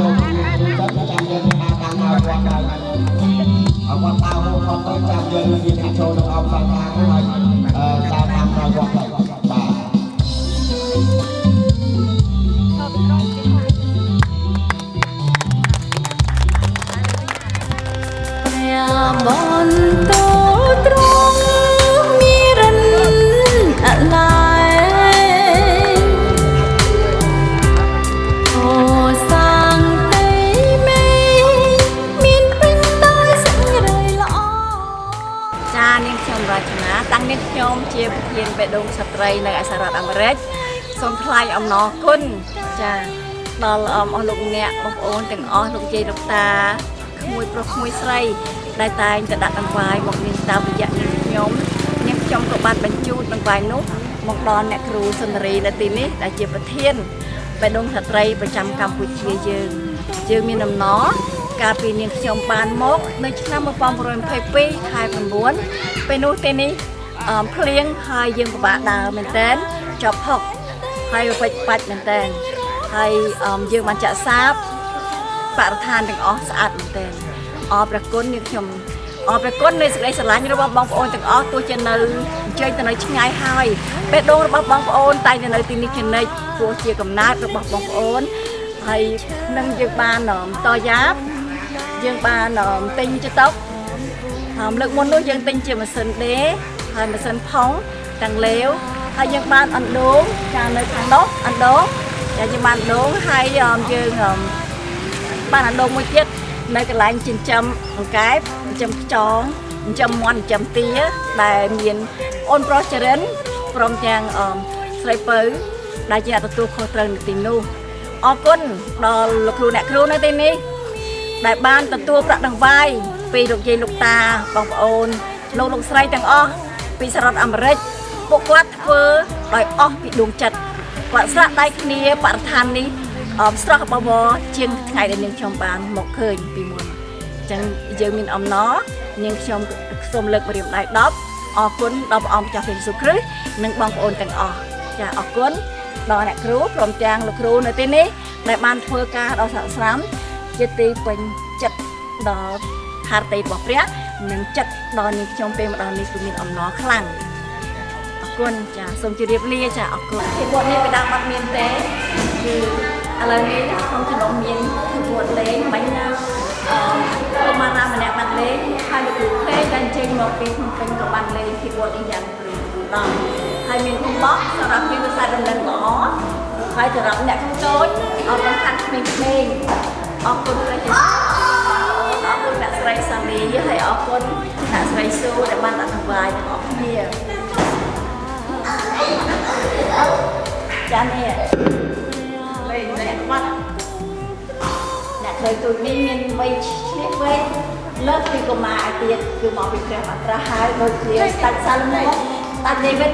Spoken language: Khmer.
ចូលគ្នាគ្រូទៅចាំយើងថាតាមមកគាត់ទៅអត់តើគាត់ទៅចាំយើងមានអ្នកចូលទៅអបសាខាហើយតាមមកគាត់ទៅបាទ បនតូត្រង់មានរិនអឡាយអូសាងទេមេមានពេញដោយសេចក្ដីល្អចានាងខ្ញុំរចនាតាំងនេះខ្ញុំជាប្រធានបេះដូងស្ត្រីនៅឯសហរដ្ឋអាមេរិកសូមថ្លែងអំណរគុណចាដល់អស់លោកអ្នកបងប្អូនទាំងអស់លោកយាយលោកតាក្មួយប្រុសក្មួយស្រីដែលតែងតែដាក់ដង្វាយមកនាងតាមរយៈនាងខ្ញុំក៏បានបញ្ជូនដង្វាយនោះមកដល់អ្នកគ្រូសុនារីនៅទីនេះដែលជាប្រធានបេះដូងស្ត្រីប្រចាំកម្ពុជាយើងមានអំណរកាលពីនាងខ្ញុំបានមកនៅឆ្នាំ1922ខែ9ពេលនោះទីនេះភ្លៀងហើយយើងពិបាកដើរមែនតើចប់ហុកហើយវិច្ចបាច់មែនតើហើយយើងបានចាក់សាបបរិស្ថានទាំងអស់ស្អាតមែនតើអរព្រះគុណនាងខ្ញុំអរព្រះគុណនៃសេចក្តីស្រឡាញ់របស់បងប្អូនទាំងអស់ទោះជានៅអញ្ជើញទៅនៅឆ្ងាយហើយបេះដូងរបស់បងប្អូនតែងតែនៅទីនេះជានិច្ចព្រោះជាកំណើតរបស់បងប្អូនហើយនឹងយើងបានតយ៉ាបយើងបានទិញចតុកលើកមុននោះយើងទិញជាម៉ាស៊ីនដេហើយម៉ាស៊ីនផុងទាំងលាវហើយយើងបានអណ្ដូងចានៅខាងនោះអណ្ដូងចាយើងបានអណ្ដូងហើយយើងបានអណ្ដូងមួយទៀតនៅកន្លែងចិញ្ចឹមអង្កែបចិញ្ចឹមខ្យងចិញ្ចឹមមាន់ចិញ្ចឹមទាដែលមានអូនប្រុសចរិនព្រមទាំងស្រីពៅដែលជាទទួលខុសត្រូវនៅទីនោះអរគុណដល់លោកគ្រូអ្នកគ្រូនៅទីនេះដែលបានទទួលប្រាក់ដង្វាយពីលោកយាយលោកតាបងប្អូនលោកស្រីទាំងអស់ពីសហរដ្ឋអាមេរិកពួកគាត់ធ្វើដោយអស់ពីដួងចិត្តគាត់ស្រាក់ដៃគ្នាបរិស្ថាននេះស្រស់បបរជាងថ្ងៃដែលនាងខ្ញុំបានមកឃើញពីមុនអញ្ចឹងយើងមានអំណរនាងខ្ញុំសូមលើកម្រាមដៃ10អរគុណដល់ព្រះអង្គម្ចាស់ព្រះយេស៊ូវគ្រីស្ទនិងបងប្អូនទាំងអស់ចាអរគុណដល់អ្នកគ្រូព្រមទាំងលោកគ្រូនៅទីនេះដែលបានធ្វើការដល់សហស្រាមជាទីពេញចិត្តដល់ហារតីរបស់ព្រះនិងចិត្តដល់នាងខ្ញុំពេលម្ដងនេះគឺមានអំណរខ្លាំងអរគុណចាសូមជម្រាបលាចាអរគុណពីវត្តនេះពីដើមអត់មានទេគឺឥឡូវនេះក្នុងចំណុំមានវត្តលេងបាញ់ណាកុមារាម្នាក់បានលេងហើយលោកគ្រូពេកដែលចេញមកពីភ្នំពេញក៏បានលេងពីវត្តនេះយ៉ាងព្រមដល់ហើយមានគុំបោះសម្រាប់យើងខ្សែរំលឹកល្អហើយសម្រាប់អ្នកតូចអរគុណខាងក្មេងៗអរគុណព្រះជាអរគុណអ្នកស្រីសាមីហើយអរគុណអ្នកស្រីស៊ូដែលបានអនុវាយទាំងអស់គ្នាចានេះលេងអ្នកបាត់អ្នកស្រីទូចនេះមានវ័យឆ្លៀសវៃលើសពីកុមារឯទៀតគឺមកពីព្រះអត្រាហើយដូចជាស្ដេចសាឡូមោនស្ដេចដេវីត